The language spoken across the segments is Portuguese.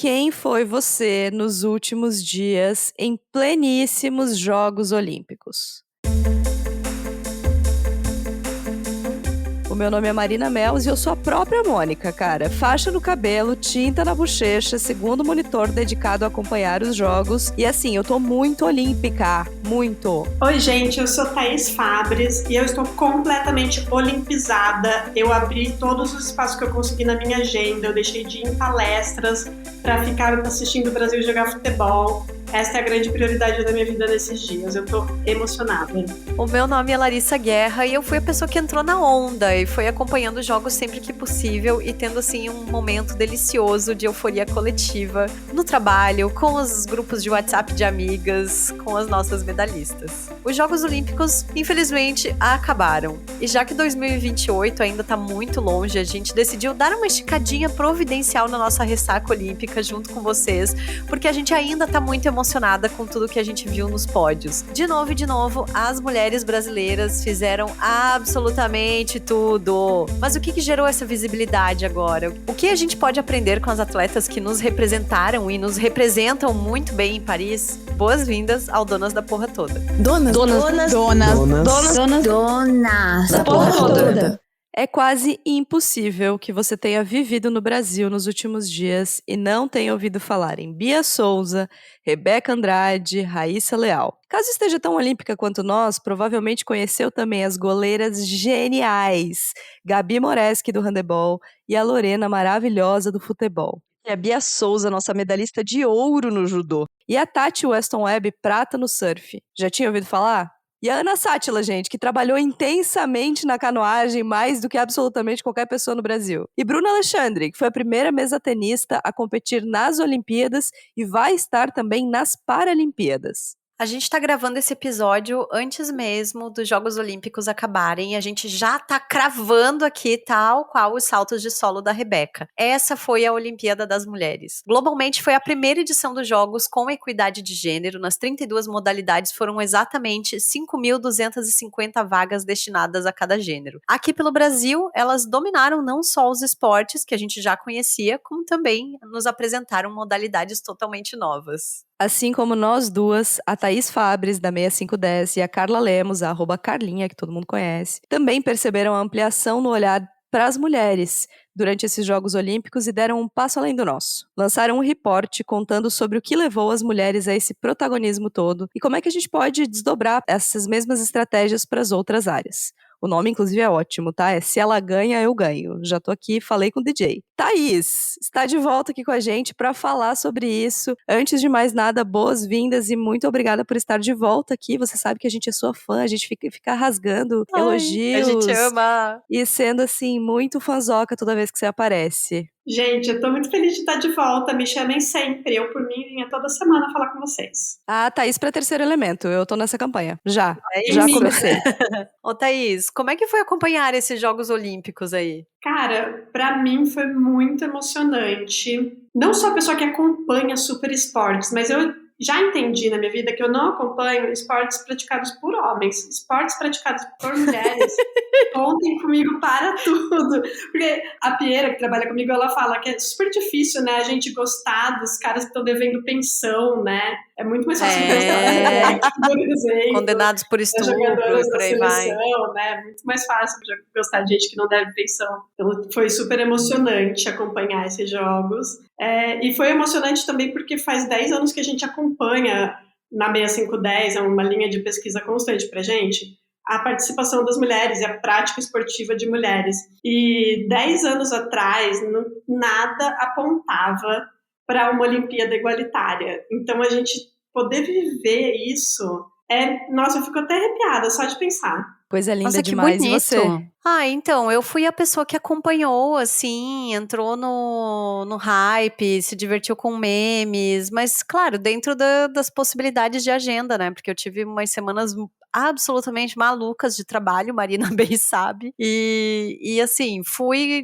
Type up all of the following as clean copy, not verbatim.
quem foi você nos últimos dias em pleníssimos Jogos Olímpicos? O meu nome é Marina Mels e eu sou a própria Mônica, cara. Faixa no cabelo, tinta na bochecha, segundo monitor dedicado a acompanhar os jogos. E assim, eu tô muito olímpica, muito. Oi, gente, eu sou Thaís Fabres e eu estou completamente olimpizada. Eu abri todos os espaços que eu consegui na minha agenda, eu deixei de ir em palestras para ficar assistindo o Brasil jogar futebol. Essa é a grande prioridade da minha vida nesses dias. Eu tô emocionada. O meu nome é Larissa Guerra e eu fui a pessoa que entrou na onda e foi acompanhando os jogos sempre que possível e tendo assim um momento delicioso de euforia coletiva no trabalho, com os grupos de WhatsApp de amigas, com as nossas medalhistas. Os Jogos Olímpicos, infelizmente, acabaram. E já que 2028 ainda tá muito longe, a gente decidiu dar uma esticadinha providencial na nossa ressaca olímpica junto com vocês, porque a gente ainda tá muito emocionada com tudo que a gente viu nos pódios. De novo, as mulheres brasileiras fizeram absolutamente tudo. Mas o que gerou essa visibilidade agora? O que a gente pode aprender com as atletas que nos representaram e nos representam muito bem em Paris? Boas-vindas ao Donas da Porra Toda. Donas da porra toda. É quase impossível que você tenha vivido no Brasil nos últimos dias e não tenha ouvido falar em Bia Souza, Rebeca Andrade, Raíssa Leal. Caso esteja tão olímpica quanto nós, provavelmente conheceu também as goleiras geniais, Gabi Moreski do handebol e a Lorena maravilhosa do futebol. E a Bia Souza, nossa medalhista de ouro no judô. E a Tati Weston Webb, prata no surf. Já tinha ouvido falar? E a Ana Sátila, gente, que trabalhou intensamente na canoagem mais do que absolutamente qualquer pessoa no Brasil. E Bruna Alexandre, que foi a primeira mesatenista a competir nas Olimpíadas e vai estar também nas Paralimpíadas. A gente tá gravando esse episódio antes mesmo dos Jogos Olímpicos acabarem e a gente já tá cravando aqui tal qual os saltos de solo da Rebeca. Essa foi a Olimpíada das Mulheres. Globalmente foi a primeira edição dos Jogos com equidade de gênero. Nas 32 modalidades foram exatamente 5.250 vagas destinadas a cada gênero. Aqui pelo Brasil, elas dominaram não só os esportes que a gente já conhecia, como também nos apresentaram modalidades totalmente novas. Assim como nós duas, a Thaís Fabres, da 6510, e a Carla Lemos, a @Carlinha, que todo mundo conhece, também perceberam a ampliação no olhar para as mulheres durante esses Jogos Olímpicos e deram um passo além do nosso. Lançaram um reporte contando sobre o que levou as mulheres a esse protagonismo todo e como é que a gente pode desdobrar essas mesmas estratégias para as outras áreas. O nome, inclusive, é ótimo, tá? É Se Ela Ganha, Eu Ganho. Já tô aqui, falei com o DJ. Thaís, está de volta aqui com a gente para falar sobre isso. Antes de mais nada, boas-vindas e muito obrigada por estar de volta aqui. Você sabe que a gente é sua fã, a gente fica rasgando elogios. A gente ama! E sendo, assim, muito fanzoca toda vez que você aparece. Gente, eu tô muito feliz de estar de volta. Me chamem sempre. Eu, por mim, vinha toda semana falar com vocês. Ah, Thaís para Terceiro Elemento. Eu tô nessa campanha. Já isso. comecei. Ô, Thaís, como é que foi acompanhar esses Jogos Olímpicos aí? Cara, pra mim foi muito emocionante. Não sou a pessoa que acompanha super esportes, mas eu já entendi na minha vida que eu não acompanho esportes praticados por homens. Esportes praticados por mulheres, contem comigo para tudo. Porque a Piera, que trabalha comigo, ela fala que é super difícil, né, a gente gostar dos caras que estão devendo pensão, né? É muito mais fácil gostar condenados por estupro, por aí vai. Né? Muito mais fácil gostar de gente que não deve pensão. Então foi super emocionante acompanhar esses jogos. E foi emocionante também porque faz 10 anos que a gente acompanha na 6510, é uma linha de pesquisa constante pra gente, a participação das mulheres e a prática esportiva de mulheres. E 10 anos atrás, nada apontava para uma Olimpíada igualitária. Então, a gente poder viver isso, nossa, eu fico até arrepiada só de pensar. Coisa linda Nossa, demais. Que bonito. E você? Então, eu fui a pessoa que acompanhou, assim, entrou no hype, se divertiu com memes, mas, claro, dentro das possibilidades de agenda, né? Porque eu tive umas semanas absolutamente malucas de trabalho, Marina bem sabe. E assim, fui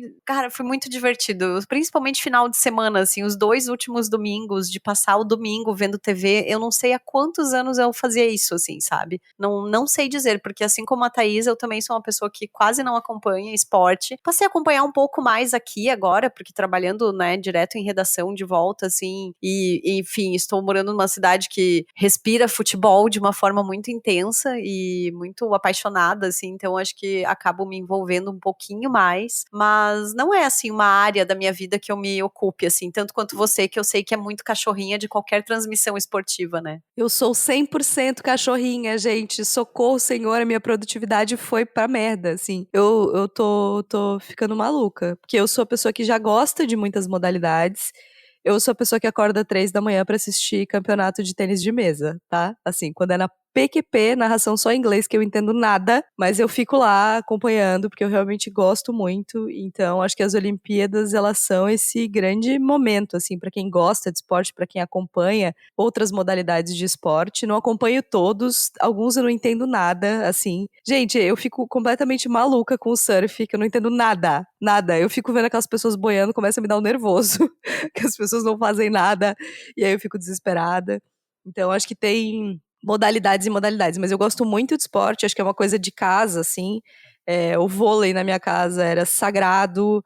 muito divertido, principalmente final de semana, assim, os 2 últimos domingos, de passar o domingo vendo TV, eu não sei há quantos anos eu fazia isso, assim, sabe? Não sei dizer, porque assim como a Thaís, eu também sou uma pessoa que quase não acompanha esporte. Passei a acompanhar um pouco mais aqui agora, porque trabalhando, né, direto em redação de volta, assim, e enfim, estou morando numa cidade que respira futebol de uma forma muito intensa e muito apaixonada, assim, então acho que acabo me envolvendo um pouquinho mais, mas não é, assim, uma área da minha vida que eu me ocupe, assim, tanto quanto você, que eu sei que é muito cachorrinha de qualquer transmissão esportiva, né? Eu sou 100% cachorrinha, gente. Socorro, senhor, a minha produtividade foi pra merda, assim. Eu tô ficando maluca. Porque eu sou a pessoa que já gosta de muitas modalidades. Eu sou a pessoa que acorda 3 da manhã pra assistir campeonato de tênis de mesa, tá? Assim, quando é na PQP, narração só em inglês, que eu entendo nada, mas eu fico lá acompanhando, porque eu realmente gosto muito. Então, acho que as Olimpíadas, elas são esse grande momento, assim, pra quem gosta de esporte, pra quem acompanha outras modalidades de esporte. Não acompanho todos, alguns eu não entendo nada, assim. Gente, eu fico completamente maluca com o surf, que eu não entendo nada, nada. Eu fico vendo aquelas pessoas boiando, começa a me dar um nervoso, que as pessoas não fazem nada, e aí eu fico desesperada. Então, acho que tem modalidades e modalidades, mas eu gosto muito de esporte, acho que é uma coisa de casa, assim. O vôlei na minha casa era sagrado,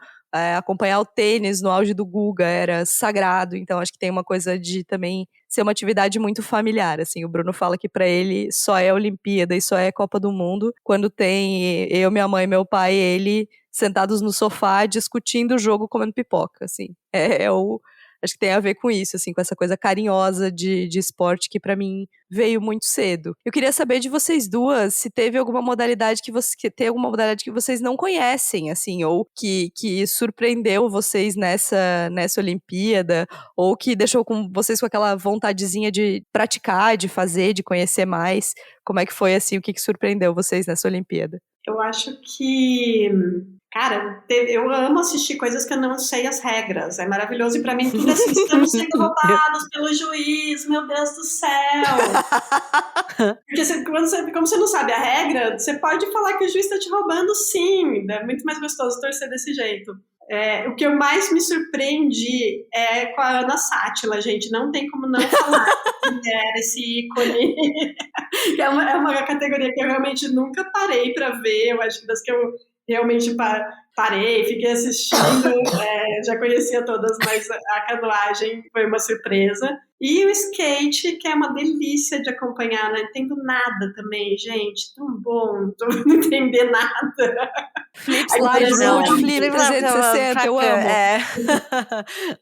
acompanhar o tênis no auge do Guga era sagrado, então acho que tem uma coisa de também ser uma atividade muito familiar, assim, o Bruno fala que pra ele só é Olimpíada e só é Copa do Mundo quando tem eu, minha mãe, meu pai e ele sentados no sofá discutindo o jogo, comendo pipoca, assim, acho que tem a ver com isso, assim, com essa coisa carinhosa de esporte que pra mim veio muito cedo. Eu queria saber de vocês duas se teve alguma modalidade tem alguma modalidade que vocês não conhecem, assim, ou que surpreendeu vocês nessa Olimpíada, ou que deixou vocês com aquela vontadezinha de praticar, de fazer, de conhecer mais. Como é que foi, assim, o que surpreendeu vocês nessa Olimpíada? Eu acho que, cara, eu amo assistir coisas que eu não sei as regras. É maravilhoso. E pra mim, tudo assim, estamos sendo roubados pelo juiz, meu Deus do céu. Porque como você não sabe a regra, você pode falar que o juiz está te roubando, sim. É muito mais gostoso torcer desse jeito. O que eu mais me surpreendi é com a Ana Sátila, gente. Não tem como não falar que era esse ícone. É uma categoria que eu realmente nunca parei para ver. Eu acho que das que eu realmente parei, fiquei assistindo, já conhecia todas, mas a canoagem foi uma surpresa. E o skate, que é uma delícia de acompanhar, não entendo nada também, gente, tão bom, não entender nada. Flip, slide, road, flip 360, eu amo.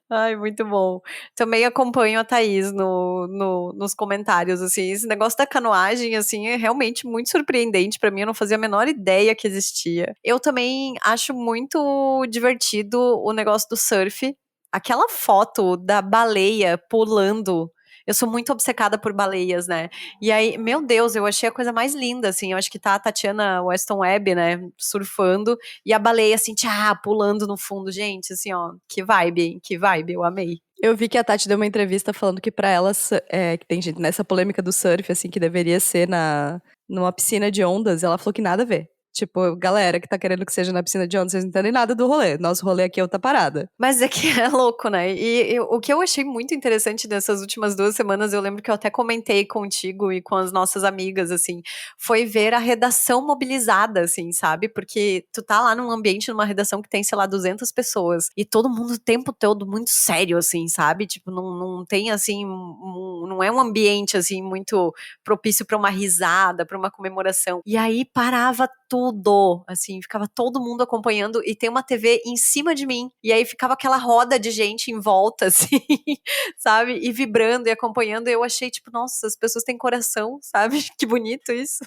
Ai, muito bom. Também acompanho a Thaís nos comentários, assim, esse negócio da canoagem, assim, é realmente muito surpreendente pra mim, eu não fazia a menor ideia que existia. Eu também acho muito divertido o negócio do surf, aquela foto da baleia pulando. Eu sou muito obcecada por baleias, né? E aí, meu Deus, eu achei a coisa mais linda, assim. Eu acho que tá a Tatiana Weston Webb, né? Surfando. E a baleia, assim, pulando no fundo. Gente, assim, ó, que vibe, hein? Que vibe, eu amei. Eu vi que a Tati deu uma entrevista falando que pra elas, que tem gente nessa polêmica do surf, assim, que deveria ser numa piscina de ondas, ela falou que nada a ver. Tipo, galera que tá querendo que seja na piscina de ondas, vocês não entendem nada do rolê. Nosso rolê aqui é outra parada. Mas é que é louco, né? E o que eu achei muito interessante dessas últimas 2 semanas, eu lembro que eu até comentei contigo e com as nossas amigas, assim, foi ver a redação mobilizada, assim, sabe? Porque tu tá lá num ambiente, numa redação que tem, sei lá, 200 pessoas, e todo mundo o tempo todo muito sério, assim, sabe? Tipo, não tem, assim, não é um ambiente, assim, muito propício pra uma risada, pra uma comemoração. E aí parava tudo, assim, ficava todo mundo acompanhando e tem uma TV em cima de mim, e aí ficava aquela roda de gente em volta, assim, sabe, e vibrando e acompanhando, e eu achei, tipo, nossa, as pessoas têm coração, sabe, que bonito isso.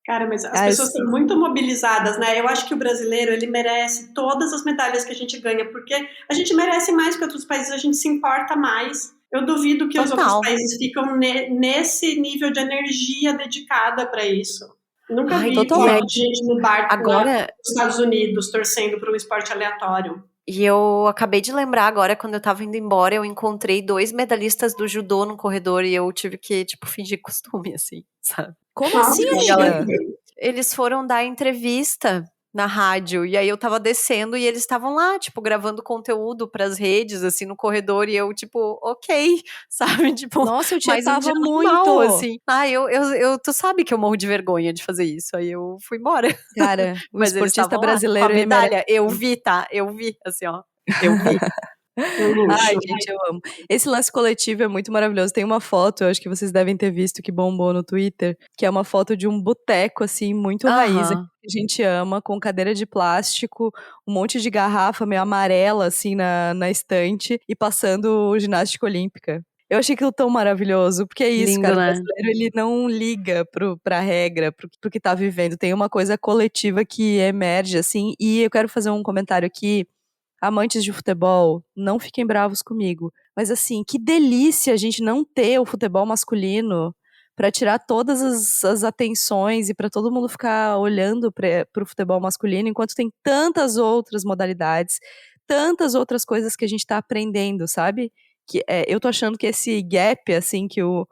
Cara, mas as pessoas são muito mobilizadas, né? Eu acho que o brasileiro, ele merece todas as medalhas que a gente ganha, porque a gente merece mais que outros países, a gente se importa mais. Eu duvido que os outros países ficam nesse nível de energia dedicada para isso. Nunca vi gente no barco lá nos Estados Unidos torcendo para um esporte aleatório. E eu acabei de lembrar agora, quando eu tava indo embora, eu encontrei 2 medalhistas do judô no corredor e eu tive que, tipo, fingir costume, assim, sabe? Como Nossa, assim, A galera- amiga? Eles foram dar entrevista na rádio, e aí eu tava descendo e eles estavam lá, tipo, gravando conteúdo pras redes, assim, no corredor, e eu, tipo, ok, sabe? Tipo, Nossa, eu te mais um dia etava normal, muito. assim. Tu sabe que eu morro de vergonha de fazer isso, aí eu fui embora. Cara, o Mas eles esportista estavam lá, com a brasileiro, ele merece. medalha, eu vi, tá? Eu vi, assim, ó, eu vi. um Ai, luxo. gente, eu amo. Esse lance coletivo é muito maravilhoso. Tem uma foto, eu acho que vocês devem ter visto, que bombou no Twitter, que é uma foto de um boteco, assim, muito raiz, que Aham. a gente ama, com cadeira de plástico, um monte de garrafa meio amarela, assim, na estante, e passando ginástica olímpica. Eu achei aquilo tão maravilhoso, porque é isso, Lindo, cara, o né? brasileiro, ele não liga pra regra, pro que tá vivendo. Tem uma coisa coletiva que emerge, assim, e eu quero fazer um comentário aqui. Amantes de futebol, não fiquem bravos comigo. Mas assim, que delícia a gente não ter o futebol masculino pra tirar todas as atenções e pra todo mundo ficar olhando pro futebol masculino, enquanto tem tantas outras modalidades, tantas outras coisas que a gente tá aprendendo, sabe? Eu tô achando que esse gap, assim, que o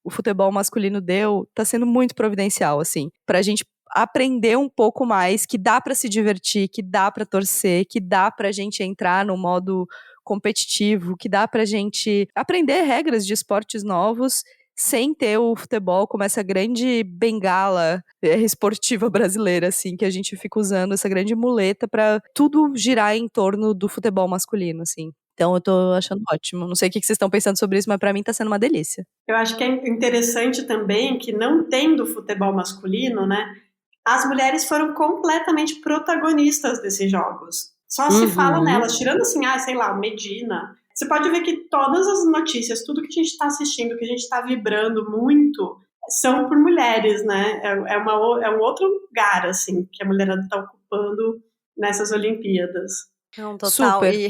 futebol masculino deu, tá sendo muito providencial, assim, pra gente aprender um pouco mais, que dá pra se divertir, que dá pra torcer, que dá pra gente entrar no modo competitivo, que dá pra gente aprender regras de esportes novos sem ter o futebol como essa grande bengala esportiva brasileira, assim, que a gente fica usando essa grande muleta pra tudo girar em torno do futebol masculino, assim. Então eu tô achando ótimo. Não sei o que vocês estão pensando sobre isso, mas pra mim tá sendo uma delícia. Eu acho que é interessante também que, não tendo futebol masculino, né, as mulheres foram completamente protagonistas desses jogos. Só se fala Uhum. nelas, tirando assim, sei lá, o Medina. Você pode ver que todas as notícias, tudo que a gente está assistindo, que a gente está vibrando muito, são por mulheres, né? É um outro lugar, assim, que a mulherada está ocupando nessas Olimpíadas. Não, total. Super. E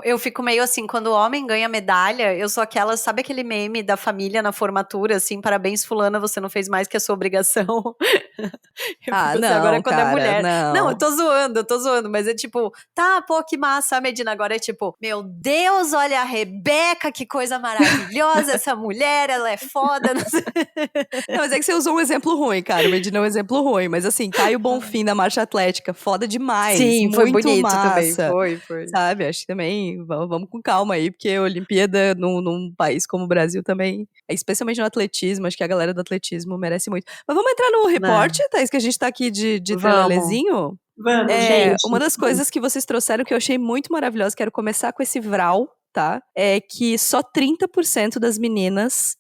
eu fico meio assim, quando o homem ganha medalha, eu sou aquela, sabe aquele meme da família na formatura, assim, parabéns, fulana, você não fez mais que a sua obrigação. Eu Ah, fico assim, agora não, quando é cara, mulher. Não, não. eu tô zoando, mas é tipo, tá, pô, que massa, a Medina. Agora é tipo, meu Deus, olha a Rebeca, que coisa maravilhosa, essa mulher, ela é foda. Não sei. Não, mas é que você usou um exemplo ruim, cara. O Medina é um exemplo ruim. Mas assim, Caio Bonfim da marcha atlética, foda demais. Sim, foi Muito bonito também, massa. foi. Sabe? Acho que também vamos com calma aí, porque a Olimpíada num país como o Brasil também, especialmente no atletismo, acho que a galera do atletismo merece muito. Mas vamos entrar no Né? repórter, Thaís, que a gente tá aqui de Vamos. trelelezinho? Vamos, É, gente. uma das coisas que vocês trouxeram que eu achei muito maravilhosa, quero começar com esse vral, tá? É que só 30% das meninas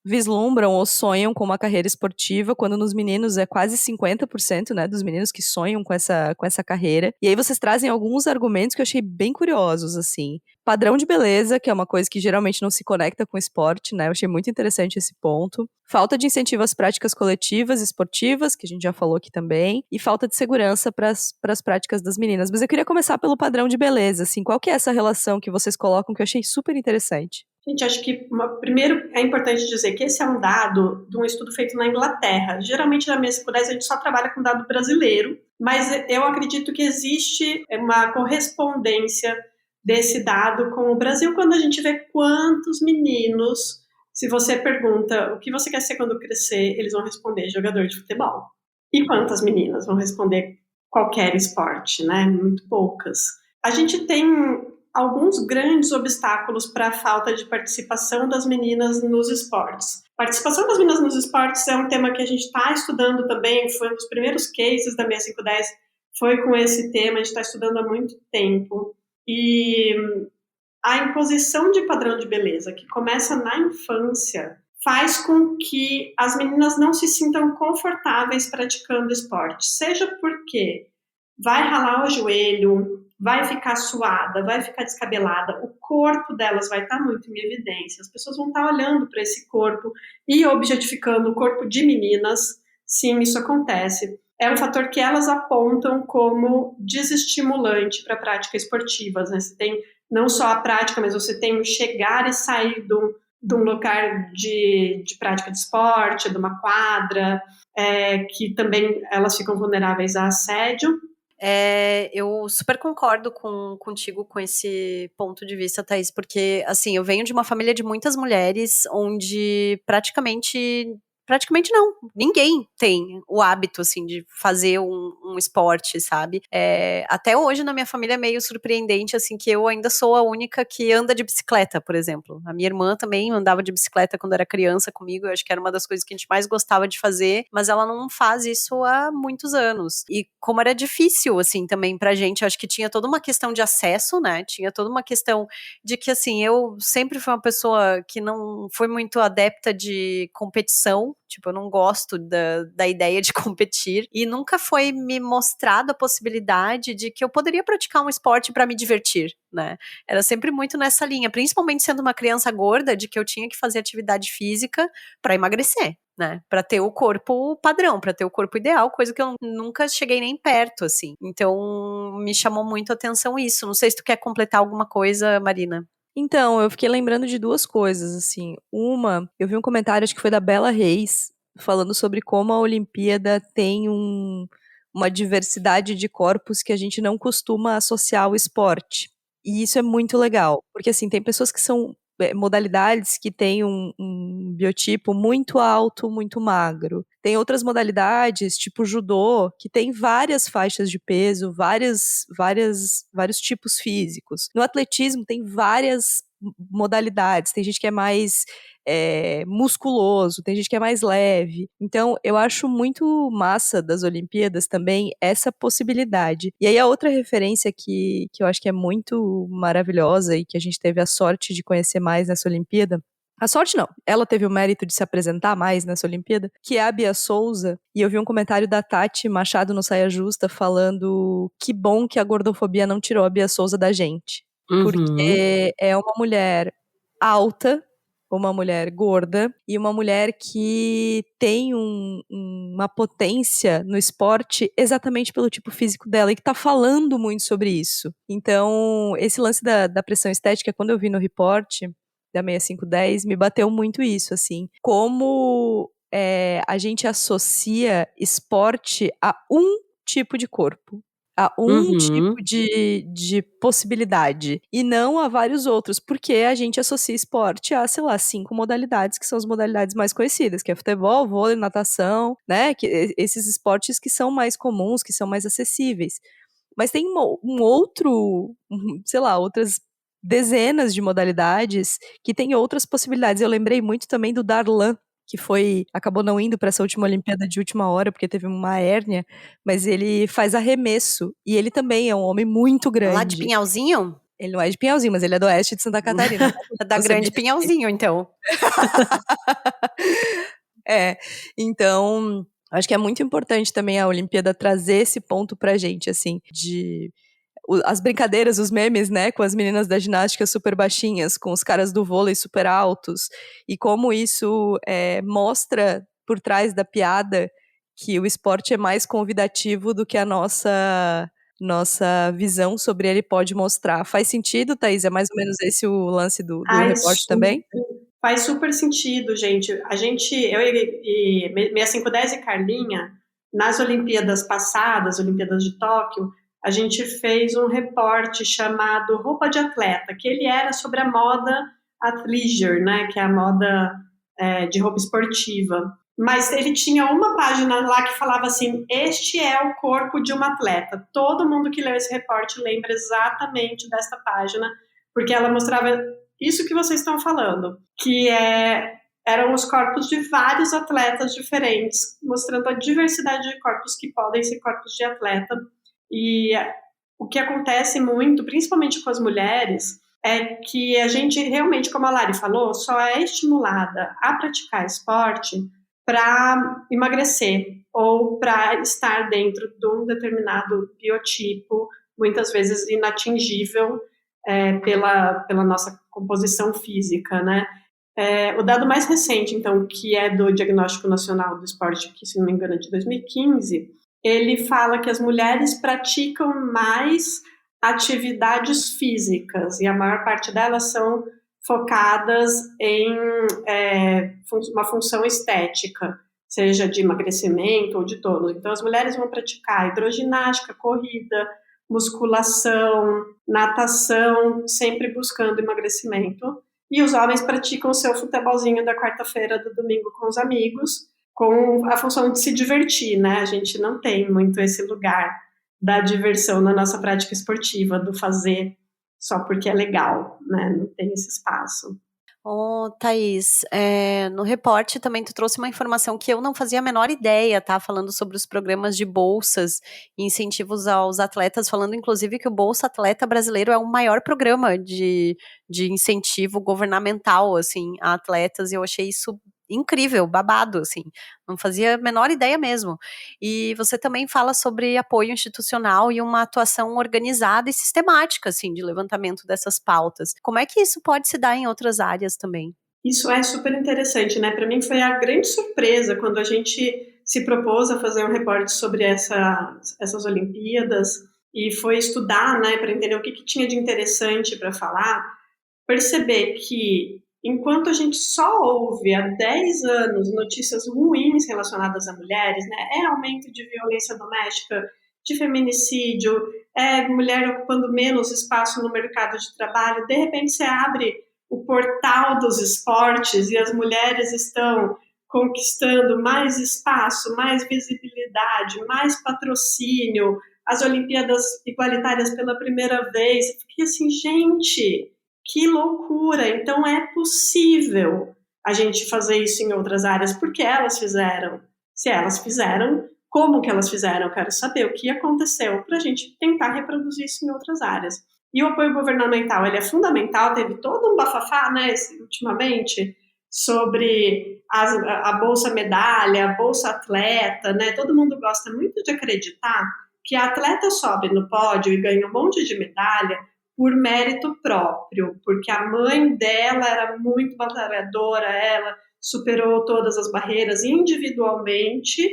vislumbram ou sonham com uma carreira esportiva, quando nos meninos é quase 50%, né, dos meninos que sonham com essa carreira. E aí vocês trazem alguns argumentos que eu achei bem curiosos, assim. Padrão de beleza, que é uma coisa que geralmente não se conecta com esporte, né? Eu achei muito interessante esse ponto. Falta de incentivo às práticas coletivas esportivas, que a gente já falou aqui também, e falta de segurança para as práticas das meninas. Mas eu queria começar pelo padrão de beleza, assim, qual que é essa relação que vocês colocam que eu achei super interessante? Gente, acho que primeiro é importante dizer que esse é um dado de um estudo feito na Inglaterra. Geralmente na mesa 10 a gente só trabalha com dado brasileiro, mas eu acredito que existe uma correspondência desse dado com o Brasil quando a gente vê quantos meninos, se você pergunta o que você quer ser quando crescer, eles vão responder jogador de futebol. E quantas meninas vão responder qualquer esporte, né? Muito poucas. A gente tem alguns grandes obstáculos para a falta de participação das meninas nos esportes. Participação das meninas nos esportes é um tema que a gente está estudando também, foi um dos primeiros cases da 6510, foi com esse tema, a gente está estudando há muito tempo. E a imposição de padrão de beleza, que começa na infância, faz com que as meninas não se sintam confortáveis praticando esporte, seja porque vai ralar o joelho, vai ficar suada, vai ficar descabelada, o corpo delas vai estar muito em evidência, as pessoas vão estar olhando para esse corpo e objetificando o corpo de meninas. Sim, isso acontece. É um fator que elas apontam como desestimulante para a prática esportiva, né? Você tem não só a prática, mas você tem o chegar e sair de um lugar de prática de esporte, de uma quadra, que também elas ficam vulneráveis a assédio. Eu super concordo contigo com esse ponto de vista, Thaís, porque, assim, eu venho de uma família de muitas mulheres onde praticamente não, ninguém tem o hábito, assim, de fazer um esporte, sabe? Até hoje na minha família é meio surpreendente, assim, que eu ainda sou a única que anda de bicicleta, por exemplo. A minha irmã também andava de bicicleta quando era criança comigo, eu acho que era uma das coisas que a gente mais gostava de fazer, mas ela não faz isso há muitos anos. E como era difícil, assim, também pra gente, eu acho que tinha toda uma questão de acesso, né? Tinha toda uma questão de que, assim, eu sempre fui uma pessoa que não foi muito adepta de competição, tipo, eu não gosto da ideia de competir, e nunca foi me mostrado a possibilidade de que eu poderia praticar um esporte pra me divertir, né? Era sempre muito nessa linha, principalmente sendo uma criança gorda, de que eu tinha que fazer atividade física pra emagrecer, né? Pra ter o corpo padrão, pra ter o corpo ideal, coisa que eu nunca cheguei nem perto, assim. Então, me chamou muito a atenção isso. Não sei se tu quer completar alguma coisa, Marina. Então, eu fiquei lembrando de duas coisas, assim. Uma, eu vi um comentário, acho que foi da Bela Reis, falando sobre como a Olimpíada tem uma diversidade de corpos que a gente não costuma associar ao esporte. E isso é muito legal, porque assim, tem pessoas que são modalidades que têm um biotipo muito alto, muito magro. Tem outras modalidades, tipo judô, que tem várias faixas de peso, vários tipos físicos. No atletismo tem várias modalidades. Tem gente que é mais musculoso, tem gente que é mais leve. Então, eu acho muito massa das Olimpíadas também essa possibilidade. E aí, a outra referência que eu acho que é muito maravilhosa e que a gente teve a sorte de conhecer mais nessa Olimpíada. A sorte não, ela teve o mérito de se apresentar mais nessa Olimpíada, que é a Bia Souza, e eu vi um comentário da Tati Machado no Saia Justa falando que bom que a gordofobia não tirou a Bia Souza da gente, porque é uma mulher alta, uma mulher gorda e uma mulher que tem uma potência no esporte exatamente pelo tipo físico dela e que tá falando muito sobre isso. Então, esse lance da pressão estética, quando eu vi no report da 6510, me bateu muito isso, assim. Como a gente associa esporte a um tipo de corpo, a um tipo de possibilidade, e não a vários outros, porque a gente associa esporte a, sei lá, 5 modalidades, que são as modalidades mais conhecidas, que é futebol, vôlei, natação, né, esses esportes que são mais comuns, que são mais acessíveis. Mas tem sei lá, outras dezenas de modalidades que têm outras possibilidades. Eu lembrei muito também do Darlan, que acabou não indo para essa última Olimpíada de última hora, porque teve uma hérnia, mas ele faz arremesso, e ele também é um homem muito grande. Lá de Pinhalzinho? Ele não é de Pinhalzinho, mas ele é do oeste de Santa Catarina. Da grande Pinhalzinho, então. Então, acho que é muito importante também a Olimpíada trazer esse ponto pra gente, assim, de as brincadeiras, os memes, né, com as meninas da ginástica super baixinhas, com os caras do vôlei super altos, e como isso mostra por trás da piada que o esporte é mais convidativo do que a nossa visão sobre ele pode mostrar. Faz sentido, Thaís? É mais ou menos esse o lance do repórter também? Faz super sentido, gente. Eu e 6510 e Carlinha, nas Olimpíadas passadas, Olimpíadas de Tóquio, a gente fez um reporte chamado Roupa de Atleta, que ele era sobre a moda athleisure, né, que é a moda de roupa esportiva. Mas ele tinha uma página lá que falava assim: este é o corpo de uma atleta. Todo mundo que leu esse reporte lembra exatamente dessa página, porque ela mostrava isso que vocês estão falando, que eram os corpos de vários atletas diferentes, mostrando a diversidade de corpos que podem ser corpos de atleta. E o que acontece muito, principalmente com as mulheres, é que a gente realmente, como a Lari falou, só é estimulada a praticar esporte para emagrecer ou para estar dentro de um determinado biotipo, muitas vezes inatingível pela nossa composição física, né? O dado mais recente, então, que é do Diagnóstico Nacional do Esporte, que, se não me engano, é de 2015, ele fala que as mulheres praticam mais atividades físicas e a maior parte delas são focadas em uma função estética. seja de emagrecimento ou de tônus. Então, as mulheres vão praticar hidroginástica, corrida, musculação, natação, sempre buscando emagrecimento. E os homens praticam o seu futebolzinho da quarta-feira, do domingo com os amigos, com a função de se divertir, né? A gente não tem muito esse lugar da diversão na nossa prática esportiva, do fazer só porque é legal, né? Não tem esse espaço. Thaís, no reporte também tu trouxe uma informação que eu não fazia a menor ideia, tá? Falando sobre os programas de bolsas e incentivos aos atletas, falando inclusive que o Bolsa Atleta Brasileiro é o maior programa de incentivo governamental, assim, a atletas, e eu achei isso incrível, babado, assim, não fazia a menor ideia mesmo. E você também fala sobre apoio institucional e uma atuação organizada e sistemática, assim, de levantamento dessas pautas. Como é que isso pode se dar em outras áreas também? Isso é super interessante, né? Para mim foi a grande surpresa quando a gente se propôs a fazer um reporte sobre essas Olimpíadas e foi estudar, né, para entender o que tinha de interessante para falar, perceber que enquanto a gente só ouve há 10 anos notícias ruins relacionadas a mulheres, né, é aumento de violência doméstica, de feminicídio, é mulher ocupando menos espaço no mercado de trabalho, de repente você abre o portal dos esportes e as mulheres estão conquistando mais espaço, mais visibilidade, mais patrocínio, as Olimpíadas igualitárias pela primeira vez. Eu fiquei assim, gente, que loucura! Então é possível a gente fazer isso em outras áreas, porque elas fizeram. Se elas fizeram, como que elas fizeram? Eu quero saber o que aconteceu para a gente tentar reproduzir isso em outras áreas. E o apoio governamental, ele é fundamental, teve todo um bafafá, né, ultimamente, sobre a Bolsa Medalha, a Bolsa Atleta, né, todo mundo gosta muito de acreditar que a atleta sobe no pódio e ganha um monte de medalha por mérito próprio, porque a mãe dela era muito batalhadora, ela superou todas as barreiras individualmente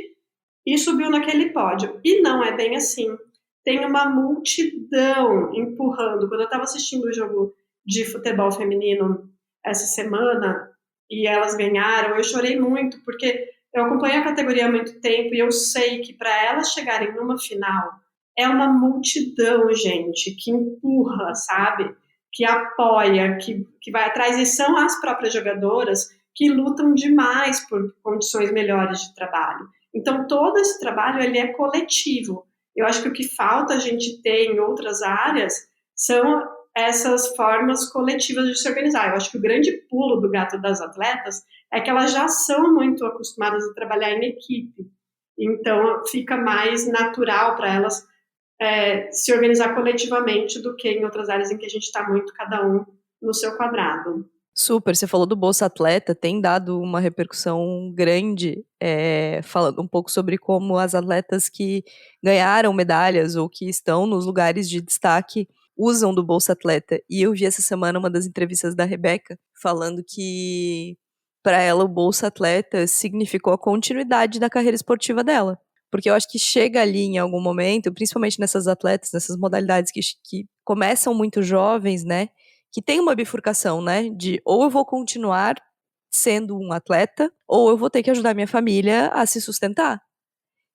e subiu naquele pódio. E não é bem assim. Tem uma multidão empurrando. Quando eu estava assistindo o jogo de futebol feminino essa semana e elas ganharam, eu chorei muito, porque eu acompanho a categoria há muito tempo e eu sei que para elas chegarem numa final é uma multidão, gente, que empurra, sabe? Que apoia, que vai atrás, e são as próprias jogadoras que lutam demais por condições melhores de trabalho. Então, todo esse trabalho ele é coletivo. Eu acho que o que falta a gente ter em outras áreas são essas formas coletivas de se organizar. Eu acho que o grande pulo do gato das atletas é que elas já são muito acostumadas a trabalhar em equipe. Então, fica mais natural para elas se organizar coletivamente do que em outras áreas em que a gente está muito cada um no seu quadrado. Super, você falou do Bolsa Atleta, tem dado uma repercussão grande, falando um pouco sobre como as atletas que ganharam medalhas ou que estão nos lugares de destaque usam do Bolsa Atleta. E eu vi essa semana uma das entrevistas da Rebeca falando que para ela o Bolsa Atleta significou a continuidade da carreira esportiva dela. Porque eu acho que chega ali em algum momento, principalmente nessas atletas, nessas modalidades que começam muito jovens, né? Que tem uma bifurcação, né? De ou eu vou continuar sendo um atleta, ou eu vou ter que ajudar minha família a se sustentar.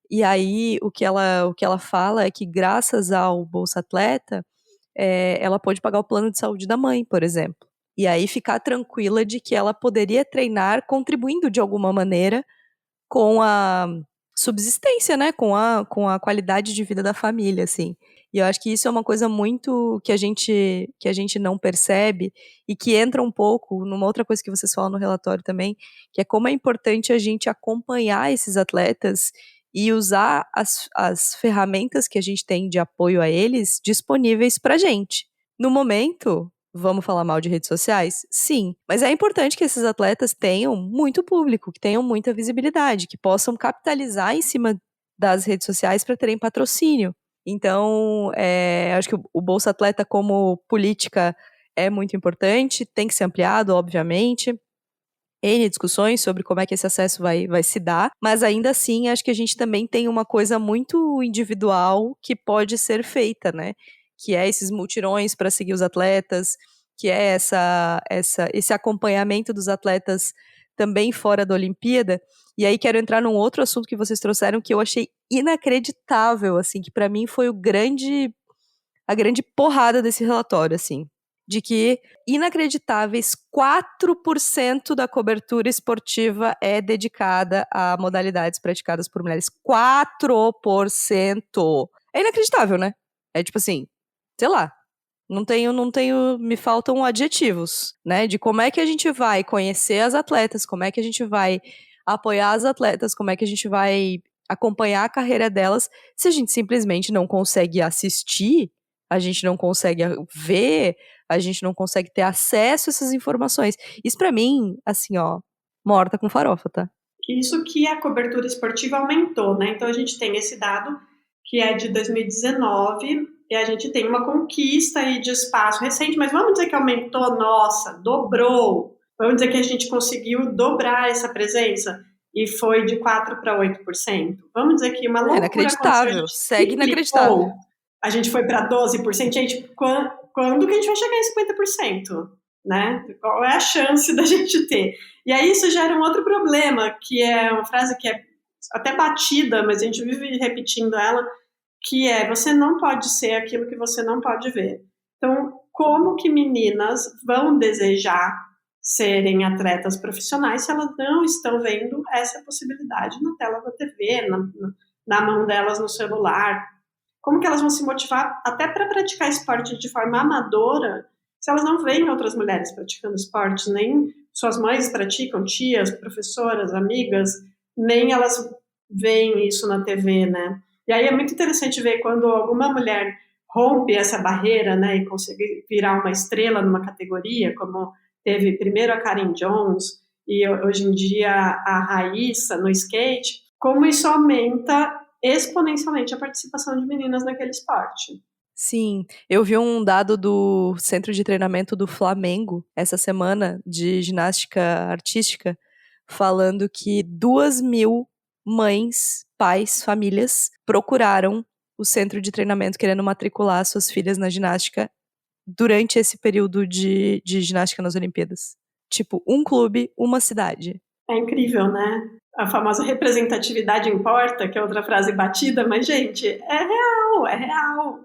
E aí, o que ela fala é que graças ao Bolsa Atleta, ela pode pagar o plano de saúde da mãe, por exemplo. E aí ficar tranquila de que ela poderia treinar contribuindo de alguma maneira com a subsistência, né? Com a qualidade de vida da família, assim. E eu acho que isso é uma coisa muito que a gente não percebe e que entra um pouco numa outra coisa que vocês falam no relatório também, que é como é importante a gente acompanhar esses atletas e usar as ferramentas que a gente tem de apoio a eles disponíveis pra gente. No momento, vamos falar mal de redes sociais? Sim. Mas é importante que esses atletas tenham muito público, que tenham muita visibilidade, que possam capitalizar em cima das redes sociais para terem patrocínio. Então, acho que o Bolsa Atleta como política é muito importante, tem que ser ampliado, obviamente. N discussões sobre como é que esse acesso vai se dar, mas ainda assim acho que a gente também tem uma coisa muito individual que pode ser feita, né? Que é esses multirões para seguir os atletas, que é esse acompanhamento dos atletas também fora da Olimpíada. E aí quero entrar num outro assunto que vocês trouxeram que eu achei inacreditável, assim, que pra mim foi a grande porrada desse relatório, assim, de que inacreditáveis 4% da cobertura esportiva é dedicada a modalidades praticadas por mulheres. 4%! É inacreditável, né? É tipo assim, sei lá, não tenho, me faltam adjetivos, né? De como é que a gente vai conhecer as atletas, como é que a gente vai apoiar as atletas, como é que a gente vai acompanhar a carreira delas, se a gente simplesmente não consegue assistir, a gente não consegue ver, a gente não consegue ter acesso a essas informações. Isso pra mim, assim, ó, morta com farofa, tá? Isso que a cobertura esportiva aumentou, né? Então a gente tem esse dado que é de 2019 e a gente tem uma conquista aí de espaço recente, mas vamos dizer que aumentou, nossa, dobrou. Vamos dizer que a gente conseguiu dobrar essa presença e foi de 4 para 8%. Vamos dizer que uma loucura inacreditável, segue inacreditável. A gente foi para 12%. Gente, quando que a gente vai chegar em 50%? Né? Qual é a chance da gente ter? E aí isso gera um outro problema, que é uma frase que é até batida, mas a gente vive repetindo ela, que é: você não pode ser aquilo que você não pode ver. Então, como que meninas vão desejar serem atletas profissionais se elas não estão vendo essa possibilidade na tela da TV, na mão delas no celular? Como que elas vão se motivar até para praticar esporte de forma amadora se elas não veem outras mulheres praticando esporte, nem suas mães praticam, tias, professoras, amigas, nem elas veem isso na TV, né? E aí é muito interessante ver quando alguma mulher rompe essa barreira, né, e consegue virar uma estrela numa categoria, como teve primeiro a Karen Jones e hoje em dia a Raíssa no skate, como isso aumenta exponencialmente a participação de meninas naquele esporte. Sim, eu vi um dado do centro de treinamento do Flamengo essa semana de ginástica artística falando que 2.000 mães, pais, famílias procuraram o centro de treinamento querendo matricular suas filhas na ginástica durante esse período de ginástica nas Olimpíadas. Tipo, um clube, uma cidade. É incrível, né? A famosa representatividade importa, que é outra frase batida, mas, gente, é real, é real.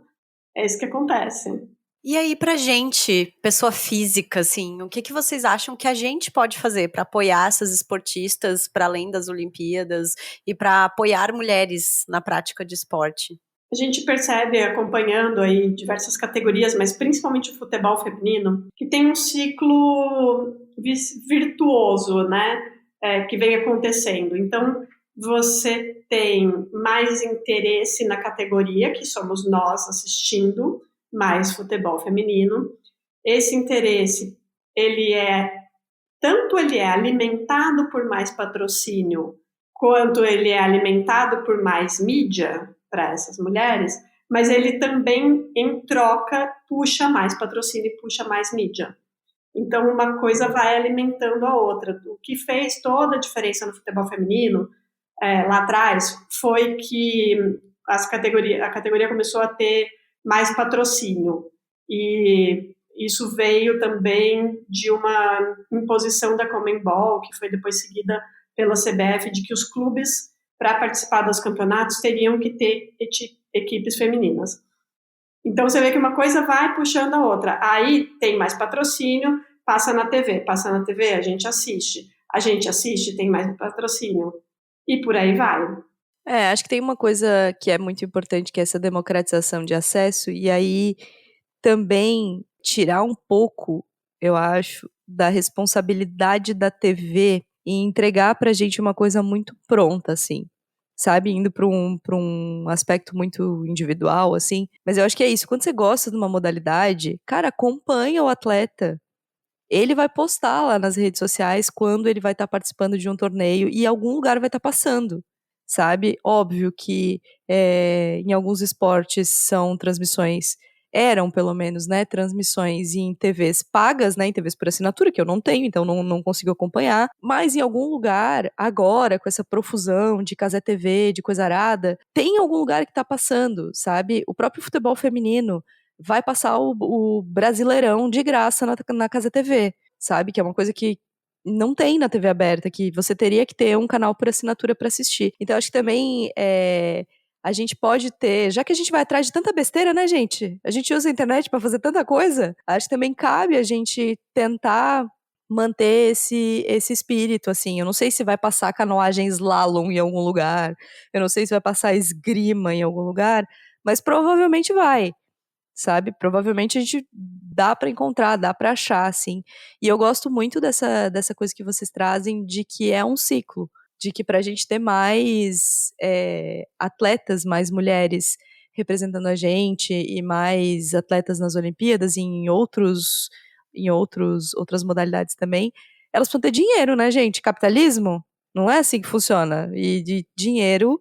É isso que acontece. E aí, pra gente, pessoa física, assim, o que vocês acham que a gente pode fazer para apoiar essas esportistas para além das Olimpíadas e para apoiar mulheres na prática de esporte? A gente percebe, acompanhando aí diversas categorias, mas principalmente o futebol feminino, que tem um ciclo virtuoso, né, que vem acontecendo. Então, você tem mais interesse na categoria, que somos nós assistindo mais futebol feminino. Esse interesse, tanto ele é alimentado por mais patrocínio, quanto ele é alimentado por mais mídia para essas mulheres, mas ele também, em troca, puxa mais patrocínio e puxa mais mídia. Então, uma coisa vai alimentando a outra. O que fez toda a diferença no futebol feminino, lá atrás, foi que a categoria começou a ter mais patrocínio. E isso veio também de uma imposição da Conmebol, que foi depois seguida pela CBF, de que os clubes, para participar dos campeonatos, teriam que ter equipes femininas. Então, você vê que uma coisa vai puxando a outra. Aí tem mais patrocínio, passa na TV, a gente assiste, tem mais patrocínio. E por aí vai. Acho que tem uma coisa que é muito importante, que é essa democratização de acesso, e aí também tirar um pouco, eu acho, da responsabilidade da TV e entregar pra gente uma coisa muito pronta, assim, sabe? Indo pra um aspecto muito individual, assim. Mas eu acho que é isso, quando você gosta de uma modalidade, cara, acompanha o atleta. Ele vai postar lá nas redes sociais quando ele vai estar participando de um torneio e algum lugar vai estar passando, sabe? Óbvio que em alguns esportes são transmissões, eram pelo menos, né, transmissões em TVs pagas, né, em TVs por assinatura, que eu não tenho, então não consigo acompanhar, mas em algum lugar, agora, com essa profusão de Cazé TV, de coisa arada, tem algum lugar que tá passando, sabe? O próprio futebol feminino vai passar o Brasileirão de graça na Cazé TV, sabe? Que é uma coisa que não tem na TV aberta, que você teria que ter um canal por assinatura para assistir. Então, acho que também a gente pode ter, já que a gente vai atrás de tanta besteira, né, gente? A gente usa a internet para fazer tanta coisa, acho que também cabe a gente tentar manter esse espírito, assim. Eu não sei se vai passar canoagem slalom em algum lugar, eu não sei se vai passar esgrima em algum lugar, mas provavelmente vai, sabe? Provavelmente a gente dá pra encontrar, dá pra achar, assim. E eu gosto muito dessa coisa que vocês trazem de que é um ciclo, de que pra gente ter mais atletas, mais mulheres representando a gente e mais atletas nas Olimpíadas e outras modalidades também, elas precisam ter dinheiro, né, gente? Capitalismo não é assim que funciona. E de dinheiro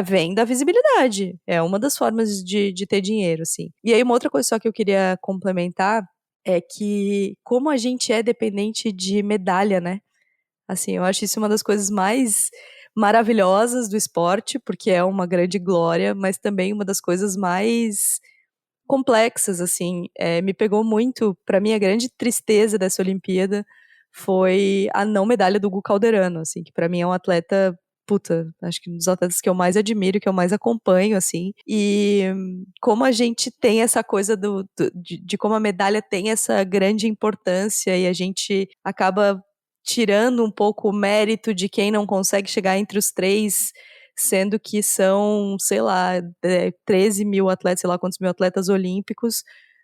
vem da visibilidade. É uma das formas de ter dinheiro, assim. E aí, uma outra coisa só que eu queria complementar é que, como a gente é dependente de medalha, né? Assim, eu acho isso uma das coisas mais maravilhosas do esporte, porque é uma grande glória, mas também uma das coisas mais complexas, assim. Me pegou muito, pra mim, a grande tristeza dessa Olimpíada foi a não medalha do Gu Calderano, assim, que pra mim é um atleta, puta, acho que um dos atletas que eu mais admiro, que eu mais acompanho, assim, e como a gente tem essa coisa de como a medalha tem essa grande importância e a gente acaba tirando um pouco o mérito de quem não consegue chegar entre os três, sendo que são, sei lá, 13 mil atletas, sei lá quantos mil atletas olímpicos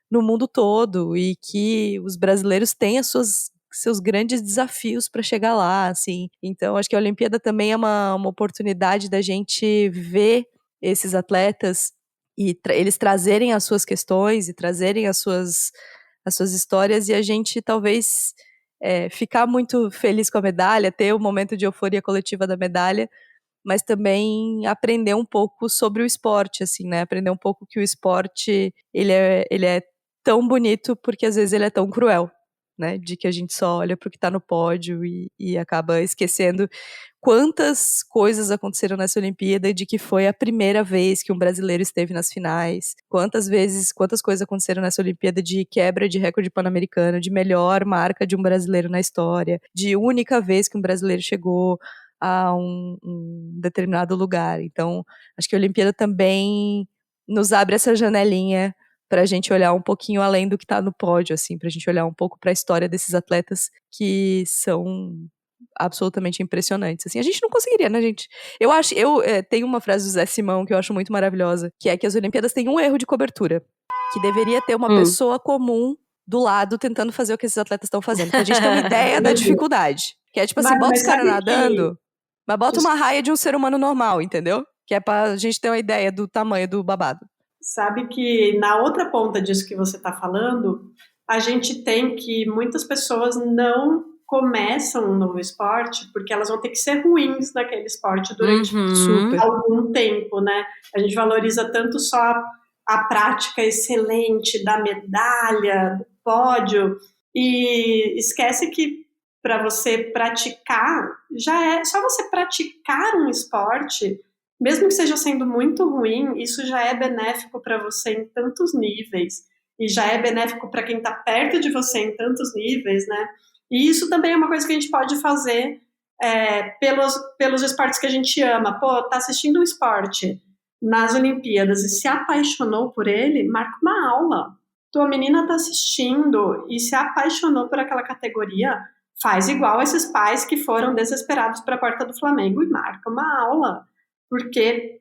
no mundo todo, e que os brasileiros têm seus grandes desafios para chegar lá, assim. Então, acho que a Olimpíada também é uma oportunidade da gente ver esses atletas e eles trazerem as suas questões e trazerem as suas histórias, e a gente talvez ficar muito feliz com a medalha, ter o momento de euforia coletiva da medalha, mas também aprender um pouco sobre o esporte, assim, né? Aprender um pouco que o esporte, ele é tão bonito porque às vezes ele é tão cruel, né? De que a gente só olha pro que tá no pódio e acaba esquecendo quantas coisas aconteceram nessa Olimpíada e de que foi a primeira vez que um brasileiro esteve nas finais. Quantas coisas aconteceram nessa Olimpíada de quebra de recorde pan-americano, de melhor marca de um brasileiro na história, de única vez que um brasileiro chegou a um determinado lugar. Então, acho que a Olimpíada também nos abre essa janelinha para a gente olhar um pouquinho além do que está no pódio, assim, para a gente olhar um pouco para a história desses atletas que são absolutamente impressionantes. Assim, a gente não conseguiria, né, gente? Eu tenho uma frase do Zé Simão que eu acho muito maravilhosa, que é que as Olimpíadas têm um erro de cobertura, que deveria ter uma pessoa comum do lado tentando fazer o que esses atletas estão fazendo, pra gente ter uma ideia da dificuldade. Que é tipo assim, bota os caras nadando, mas bota uma raia de um ser humano normal, entendeu? Que é pra gente ter uma ideia do tamanho do babado. Sabe que na outra ponta disso que você está falando, a gente tem que muitas pessoas não começam um novo esporte porque elas vão ter que ser ruins naquele esporte durante algum tempo, né? A gente valoriza tanto só a prática excelente da medalha, do pódio, e esquece que para você praticar, já é só você praticar um esporte, mesmo que seja sendo muito ruim, isso já é benéfico para você em tantos níveis, e já é benéfico para quem está perto de você em tantos níveis, né? E isso também é uma coisa que a gente pode fazer pelos esportes que a gente ama. Pô, tá assistindo um esporte nas Olimpíadas e se apaixonou por ele, marca uma aula. Tua menina tá assistindo e se apaixonou por aquela categoria, faz igual esses pais que foram desesperados para a porta do Flamengo e marca uma aula. Porque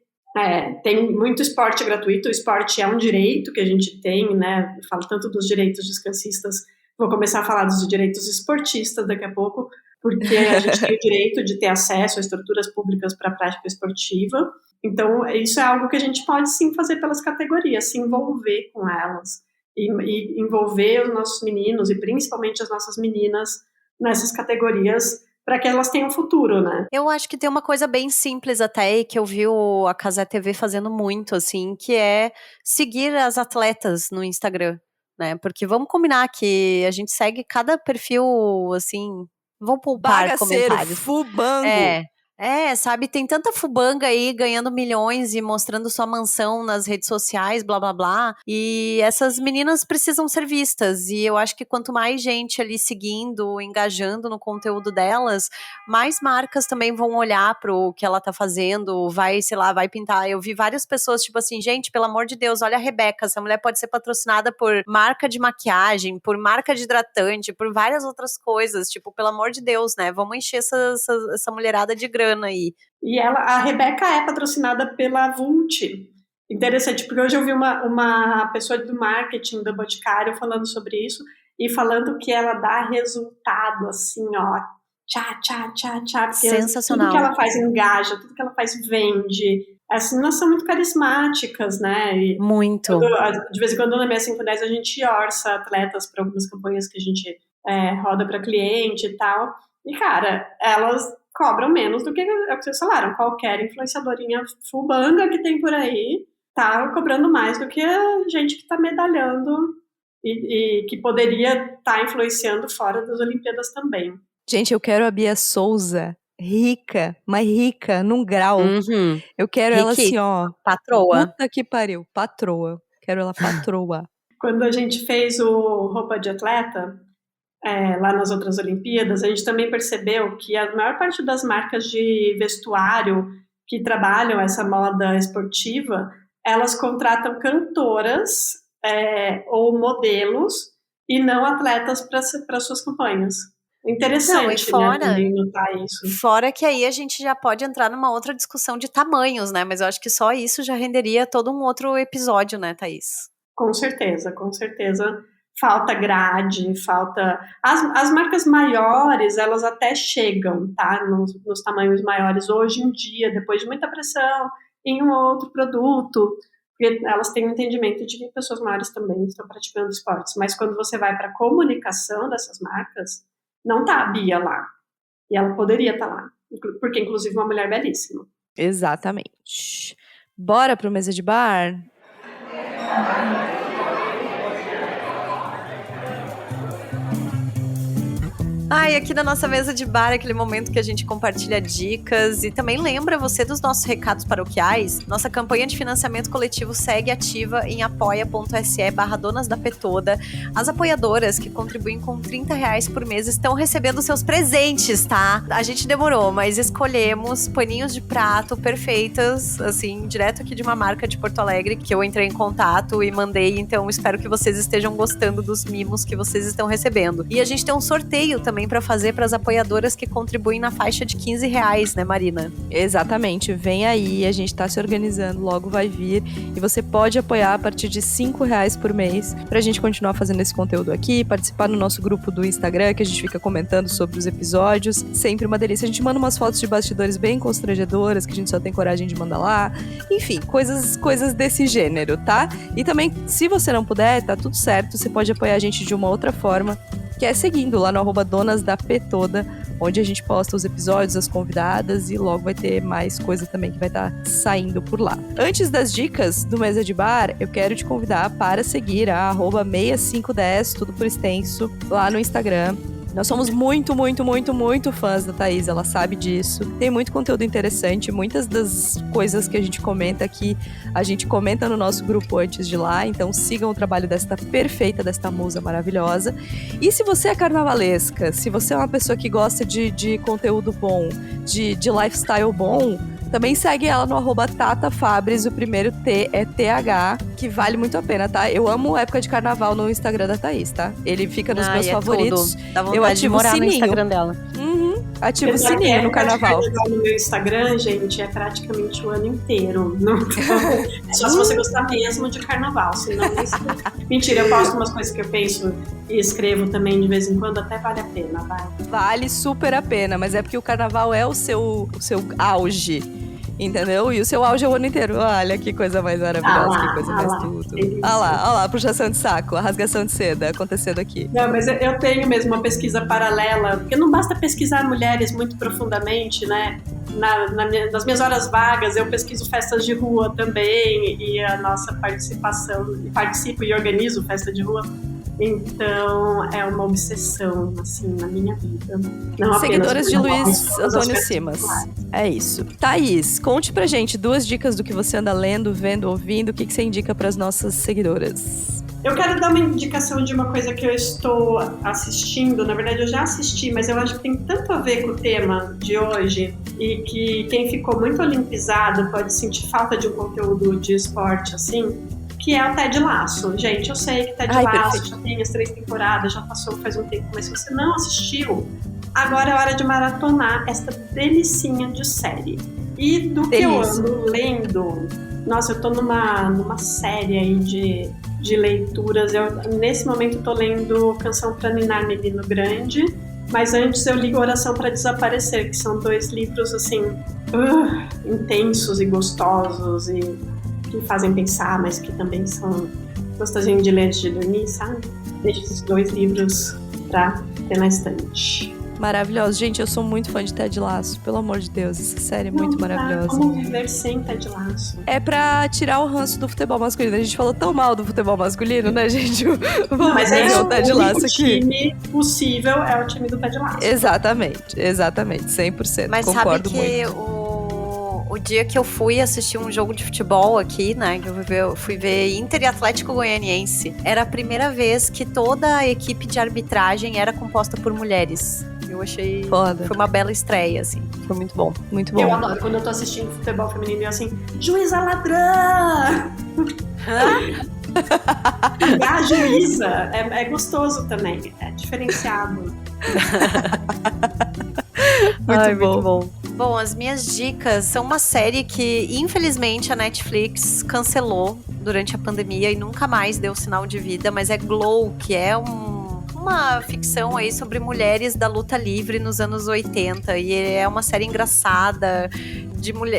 tem muito esporte gratuito, o esporte é um direito que a gente tem, né? Eu falo tanto dos direitos descansistas, vou começar a falar dos direitos esportistas daqui a pouco, porque a gente tem o direito de ter acesso a estruturas públicas para a prática esportiva. Então, isso é algo que a gente pode sim fazer pelas categorias, se envolver com elas e envolver os nossos meninos e principalmente as nossas meninas nessas categorias para que elas tenham futuro, né? Eu acho que tem uma coisa bem simples até, e que eu vi a Cazé TV fazendo muito, assim, que é seguir as atletas no Instagram, né? Porque vamos combinar que a gente segue cada perfil, assim, vão poupar Bagaceiro, comentários. fubango. Sabe, tem tanta fubanga aí ganhando milhões e mostrando sua mansão nas redes sociais, blá blá blá, e essas meninas precisam ser vistas, e eu acho que quanto mais gente ali seguindo, engajando no conteúdo delas, mais marcas também vão olhar pro que ela tá fazendo, vai, sei lá, vai pintar. Eu vi várias pessoas, tipo assim, gente, pelo amor de Deus, olha a Rebeca, essa mulher pode ser patrocinada por marca de maquiagem, por marca de hidratante, por várias outras coisas, tipo, pelo amor de Deus, né, vamos encher essa mulherada de grana aí. E a Rebeca é patrocinada pela Vult. Interessante, porque hoje eu vi uma pessoa do marketing do Boticário falando sobre isso e falando que ela dá resultado, assim, ó, tchá, sensacional. Tudo que ela faz engaja, tudo que ela faz vende. As meninas são muito carismáticas, né? E muito. De vez em quando na minha 510 a gente orça atletas para algumas campanhas que a gente roda para cliente e tal. E, cara, elas cobram menos do que é o que vocês falaram. Qualquer influenciadorinha fubanga que tem por aí tá cobrando mais do que a gente que tá medalhando e que poderia estar influenciando fora das Olimpíadas também. Gente, eu quero a Bia Souza rica, mas rica num grau. Eu quero ela assim, ó. Patroa. Puta que pariu, patroa. Quero ela patroa. Quando a gente fez o Roupa de Atleta, lá nas outras Olimpíadas, a gente também percebeu que a maior parte das marcas de vestuário que trabalham essa moda esportiva, elas contratam cantoras ou modelos e não atletas para suas campanhas. Interessante, né, também notar isso. Fora que aí a gente já pode entrar numa outra discussão de tamanhos, né, mas eu acho que só isso já renderia todo um outro episódio, né, Thaís? Com certeza. Falta grade, falta... As marcas maiores, elas até chegam, tá? Nos tamanhos maiores hoje em dia, depois de muita pressão em um outro produto, porque elas têm um entendimento de que pessoas maiores também estão praticando esportes. Mas quando você vai para a comunicação dessas marcas, não tá a Bia lá. E ela poderia estar lá, porque inclusive uma mulher belíssima. Exatamente. Bora pro Mesa de Bar? Ai, aqui na nossa mesa de bar, aquele momento que a gente compartilha dicas e também lembra você dos nossos recados paroquiais. Nossa campanha de financiamento coletivo segue ativa em apoia.se/Donas da Petoda. As apoiadoras que contribuem com R$30 por mês estão recebendo seus presentes, tá? A gente demorou, mas escolhemos paninhos de prato perfeitas, assim, direto aqui de uma marca de Porto Alegre, que eu entrei em contato e mandei, então espero que vocês estejam gostando dos mimos que vocês estão recebendo. E a gente tem um sorteio também para fazer para as apoiadoras que contribuem na faixa de R$15, né, Marina? Exatamente, vem aí, a gente tá se organizando, logo vai vir, e você pode apoiar a partir de R$5 por mês pra gente continuar fazendo esse conteúdo aqui, participar no nosso grupo do Instagram, que a gente fica comentando sobre os episódios, sempre uma delícia. A gente manda umas fotos de bastidores bem constrangedoras, que a gente só tem coragem de mandar lá, enfim, coisas desse gênero, tá? E também, se você não puder, tá tudo certo, você pode apoiar a gente de uma outra forma, que é seguindo lá no @DonasDaPetoda, onde a gente posta os episódios, as convidadas, e logo vai ter mais coisa também que vai estar saindo por lá. Antes das dicas do Mesa de Bar, eu quero te convidar para seguir a @6510, tudo por extenso, lá no Instagram. Nós somos muito fãs da Thaís, ela sabe disso. Tem muito conteúdo interessante, muitas das coisas que a gente comenta aqui, a gente comenta no nosso grupo antes de lá, então sigam o trabalho desta musa maravilhosa. E se você é carnavalesca, se você é uma pessoa que gosta de conteúdo bom, de lifestyle bom, também segue ela no @TataFabres, o primeiro T é TH, que vale muito a pena, tá? Eu amo época de carnaval no Instagram da Thaís, tá? Ele fica nos meus favoritos. Tudo. Dá vontade de morar no Instagram dela. Ativo o sininho no carnaval. No meu Instagram, gente, é praticamente o ano inteiro. Não, só se você gostar mesmo de carnaval, senão nem se... Mentira, eu posto umas coisas que eu penso e escrevo também de vez em quando, até vale a pena, vai. Vale super a pena, mas é porque o carnaval é o seu auge. Entendeu? E o seu auge é o ano inteiro. Olha que coisa mais maravilhosa, que coisa mais tudo. Olha lá, puxação de saco, a rasgação de seda acontecendo aqui. Não, mas eu tenho mesmo uma pesquisa paralela, porque não basta pesquisar mulheres muito profundamente, né? Nas minhas horas vagas, eu pesquiso festas de rua também, e a nossa participação, participo e organizo festa de rua. Então, é uma obsessão, assim, na minha vida. Não Seguidoras de Luiz todas as Antônio coisas Simas. populares. É isso. Thaís, conte pra gente 2 dicas do que você anda lendo, vendo, ouvindo. O que você indica pras nossas seguidoras? Eu quero dar uma indicação de uma coisa que eu estou assistindo. Na verdade, eu já assisti, mas eu acho que tem tanto a ver com o tema de hoje e que quem ficou muito olimpizado pode sentir falta de um conteúdo de esporte, assim, que é o Ted Lasso. Gente, eu sei que Ted Lasso perfeito. já tem as 3 temporadas, já passou faz um tempo, mas se você não assistiu, agora é hora de maratonar esta delicinha de série. E do que eu ando lendo, nossa, eu tô numa série aí de leituras. Nesse momento, tô lendo Canção pra Ninar Menino Grande, mas antes eu li Oração pra Desaparecer, que são 2 livros, assim, intensos e gostosos e que fazem pensar, mas que também são gostosinhos de ler antes de dormir, sabe? Deixo esses 2 livros pra ter na estante. Maravilhoso. Gente, eu sou muito fã de Ted Lasso. Pelo amor de Deus, essa série é muito maravilhosa. Como viver sem Ted Lasso? É pra tirar o ranço do futebol masculino. A gente falou tão mal do futebol masculino, né, gente? Não, mas o Ted Lasso aqui. O time possível é o time do Ted Lasso. Exatamente, 100%. Mas concordo sabe que muito. o dia que eu fui assistir um jogo de futebol aqui, né, que eu fui ver Inter e Atlético Goianiense, era a primeira vez que toda a equipe de arbitragem era composta por mulheres. Eu achei... Foda. Foi uma bela estreia, assim. Foi muito bom, muito bom. Eu adoro quando eu tô assistindo futebol feminino e eu assim, juíza ladrã! A juíza é gostoso também, é diferenciado. Muito bom. Bom, as minhas dicas são uma série que, infelizmente, a Netflix cancelou durante a pandemia e nunca mais deu sinal de vida, mas é Glow, que é uma ficção aí sobre mulheres da luta livre nos anos 80, e é uma série engraçada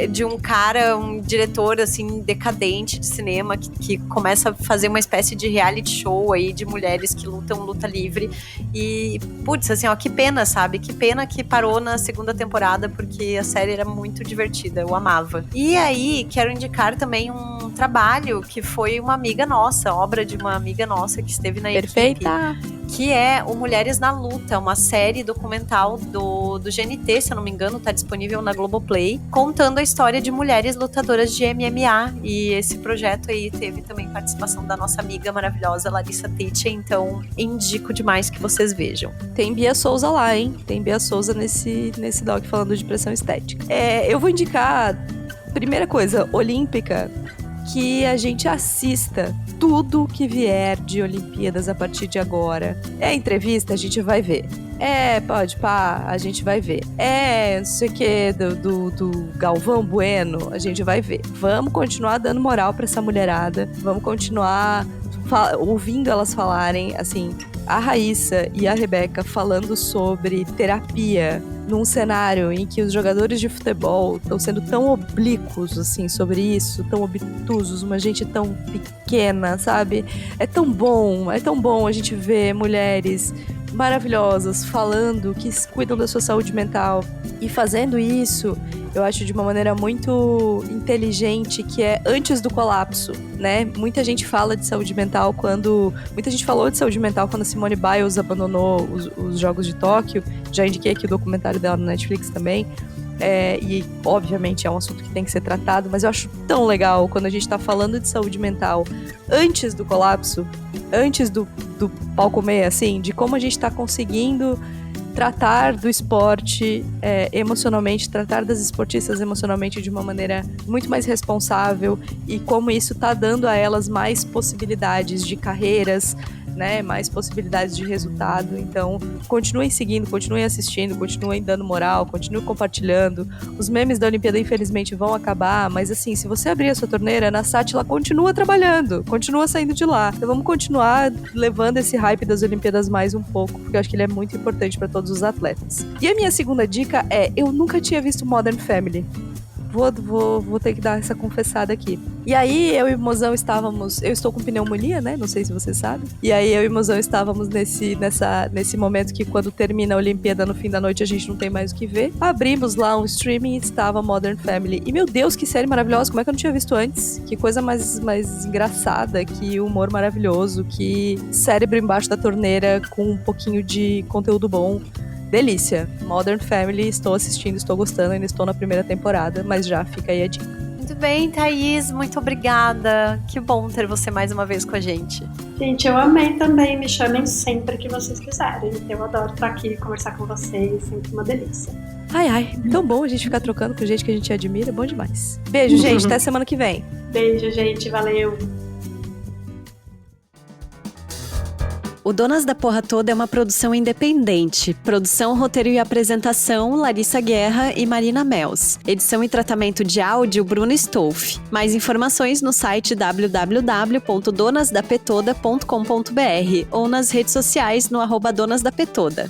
de um cara, um diretor assim decadente de cinema que começa a fazer uma espécie de reality show aí de mulheres que lutam luta livre. E putz, assim, ó, que pena, sabe? Que pena que parou na 2ª temporada, porque a série era muito divertida, eu amava. E aí, quero indicar também um trabalho que foi uma amiga nossa, obra de uma amiga nossa que esteve na Perfeita. equipe, que é o Mulheres na Luta, uma série documental do GNT, se eu não me engano, tá disponível na Globoplay, contando a história de mulheres lutadoras de MMA, e esse projeto aí teve também participação da nossa amiga maravilhosa Larissa Teitcher, então indico demais que vocês vejam. Tem Bia Souza lá, hein? Tem Bia Souza nesse doc falando de pressão estética. Eu vou indicar, primeira coisa, olímpica, que a gente assista tudo que vier de Olimpíadas a partir de agora. É entrevista, a gente vai ver. A gente vai ver. Não sei o que, do Galvão Bueno, a gente vai ver. Vamos continuar dando moral pra essa mulherada. Vamos continuar ouvindo elas falarem, assim, a Raíssa e a Rebeca falando sobre terapia num cenário em que os jogadores de futebol estão sendo tão oblíquos, assim, sobre isso, tão obtusos, uma gente tão pequena, sabe? É tão bom a gente ver mulheres maravilhosas falando que cuidam da sua saúde mental e fazendo isso, eu acho, de uma maneira muito inteligente, que é antes do colapso, né? Muita gente falou de saúde mental quando a Simone Biles abandonou os Jogos de Tóquio. Já indiquei aqui o documentário dela no Netflix também. E obviamente é um assunto que tem que ser tratado, mas eu acho tão legal quando a gente tá falando de saúde mental antes do colapso, antes do pau comer, assim, de como a gente tá conseguindo tratar do esporte emocionalmente, tratar das esportistas emocionalmente de uma maneira muito mais responsável, e como isso tá dando a elas mais possibilidades de carreiras, né, mais possibilidades de resultado. Então, continuem seguindo, continuem assistindo, continuem dando moral, continuem compartilhando. Os memes da Olimpíada, infelizmente, vão acabar, mas assim, se você abrir a sua torneira, a Sátila continua trabalhando, continua saindo de lá. Então vamos continuar levando esse hype das Olimpíadas mais um pouco, porque eu acho que ele é muito importante para todos os atletas. E a minha segunda dica eu nunca tinha visto Modern Family. Vou ter que dar essa confessada aqui. E aí, eu e o Mozão estávamos... Eu estou com pneumonia, né? Não sei se você sabe. E aí, eu e o Mozão estávamos nesse momento que quando termina a Olimpíada, no fim da noite, a gente não tem mais o que ver. Abrimos lá um streaming e estava Modern Family. E, meu Deus, que série maravilhosa. Como é que eu não tinha visto antes? Que coisa mais engraçada, que humor maravilhoso, que cérebro embaixo da torneira com um pouquinho de conteúdo bom. Delícia. Modern Family, estou assistindo, estou gostando, ainda estou na primeira temporada, mas já fica aí a dica. Muito bem, Thaís, muito obrigada. Que bom ter você mais uma vez com a gente. Gente, eu amei também. Me chamem sempre que vocês quiserem. Eu adoro estar aqui, conversar com vocês. Sempre uma delícia. Ai, tão bom a gente ficar trocando com gente que a gente admira. Bom demais. Beijo, gente. Até semana que vem. Beijo, gente. Valeu. O Donas da Porra Toda é uma produção independente. Produção, roteiro e apresentação, Larissa Guerra e Marina Mels. Edição e tratamento de áudio, Bruno Stolf. Mais informações no site www.donasdapetoda.com.br ou nas redes sociais no @donasdapetoda.